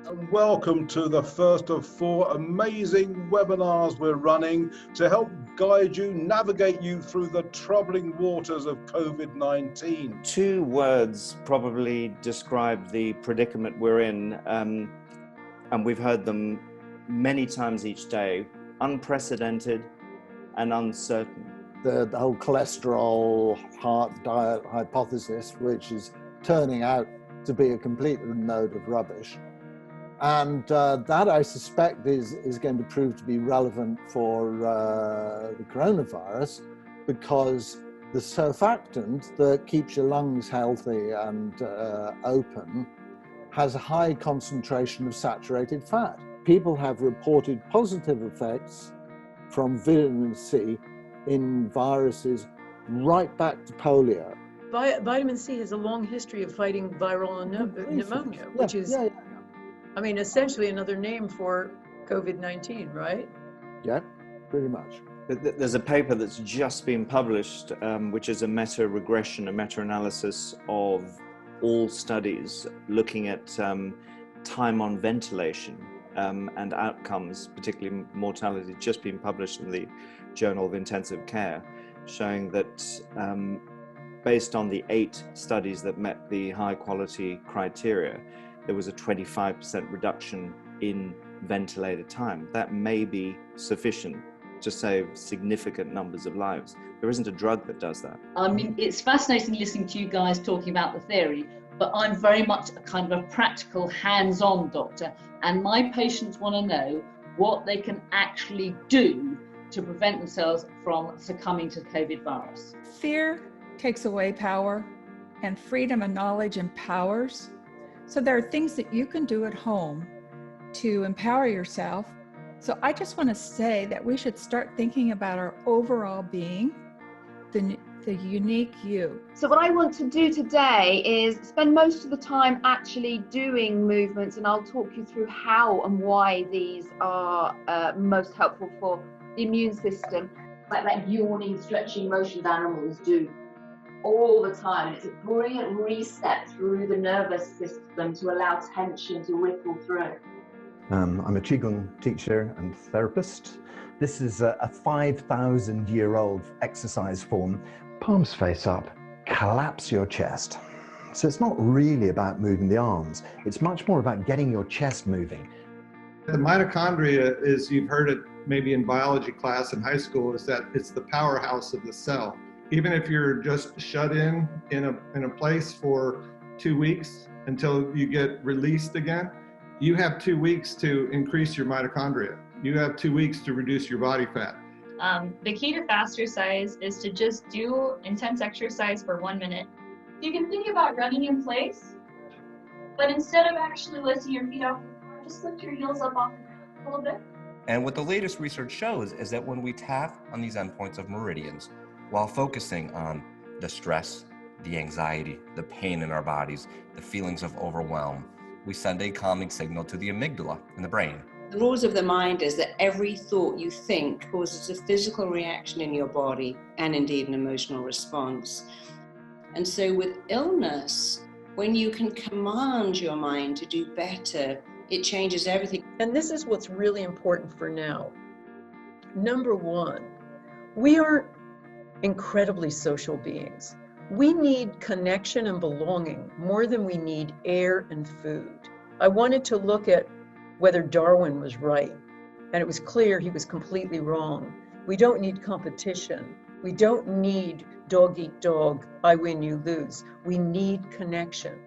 And welcome to the first of 4 amazing webinars we're running to help guide you, navigate you through the troubling waters of COVID-19. 2 words probably describe the predicament we're in, and we've heard them many times each day: unprecedented and uncertain. The whole cholesterol heart diet hypothesis, which is turning out to be a complete load of rubbish. And that, I suspect, is going to prove to be relevant for the coronavirus, because the surfactant that keeps your lungs healthy and open has a high concentration of saturated fat. People have reported positive effects from vitamin C in viruses right back to polio. Vitamin C has a long history of fighting viral pneumonia, which is, I mean, essentially another name for COVID-19, right? Yeah, pretty much. There's a paper that's just been published, which is a meta-regression, a meta-analysis of all studies looking at time on ventilation and outcomes, particularly mortality, just been published in the Journal of Intensive Care, showing that based on the 8 studies that met the high quality criteria, there was a 25% reduction in ventilated time. That may be sufficient to save significant numbers of lives. There isn't a drug that does that. I mean, it's fascinating listening to you guys talking about the theory, but I'm very much a kind of a practical, hands-on doctor, and my patients want to know what they can actually do to prevent themselves from succumbing to the COVID virus. Fear takes away power, and freedom and knowledge empowers. So there are things that you can do at home to empower yourself. So I just want to say that we should start thinking about our overall being, the unique you. So what I want to do today is spend most of the time actually doing movements, and I'll talk you through how and why these are most helpful for the immune system. Like that yawning, stretching motions animals do all the time. It's a brilliant reset through the nervous system to allow tension to ripple through. I'm a Qigong teacher and therapist. This is a 5,000-year-old exercise form. Palms face up, collapse your chest. So it's not really about moving the arms. It's much more about getting your chest moving. The mitochondria is, you've heard it maybe in biology class in high school, is that it's the powerhouse of the cell. Even if you're just shut in a place for 2 weeks until you get released again, you have 2 weeks to increase your mitochondria. You have 2 weeks to reduce your body fat. The key to fast exercise is to just do intense exercise for 1 minute. You can think about running in place, but instead of actually lifting your feet off the floor, just lift your heels up off the ground a little bit. And what the latest research shows is that when we tap on these endpoints of meridians, while focusing on the stress, the anxiety, the pain in our bodies, the feelings of overwhelm, we send a calming signal to the amygdala in the brain. The rules of the mind is that every thought you think causes a physical reaction in your body and indeed an emotional response. And so with illness, when you can command your mind to do better, it changes everything. And this is what's really important for now. Number 1, we are incredibly social beings. We need connection and belonging more than we need air and food. I wanted to look at whether Darwin was right, and it was clear he was completely wrong. We don't need competition. We don't need dog eat dog, I win, you lose. We need connection.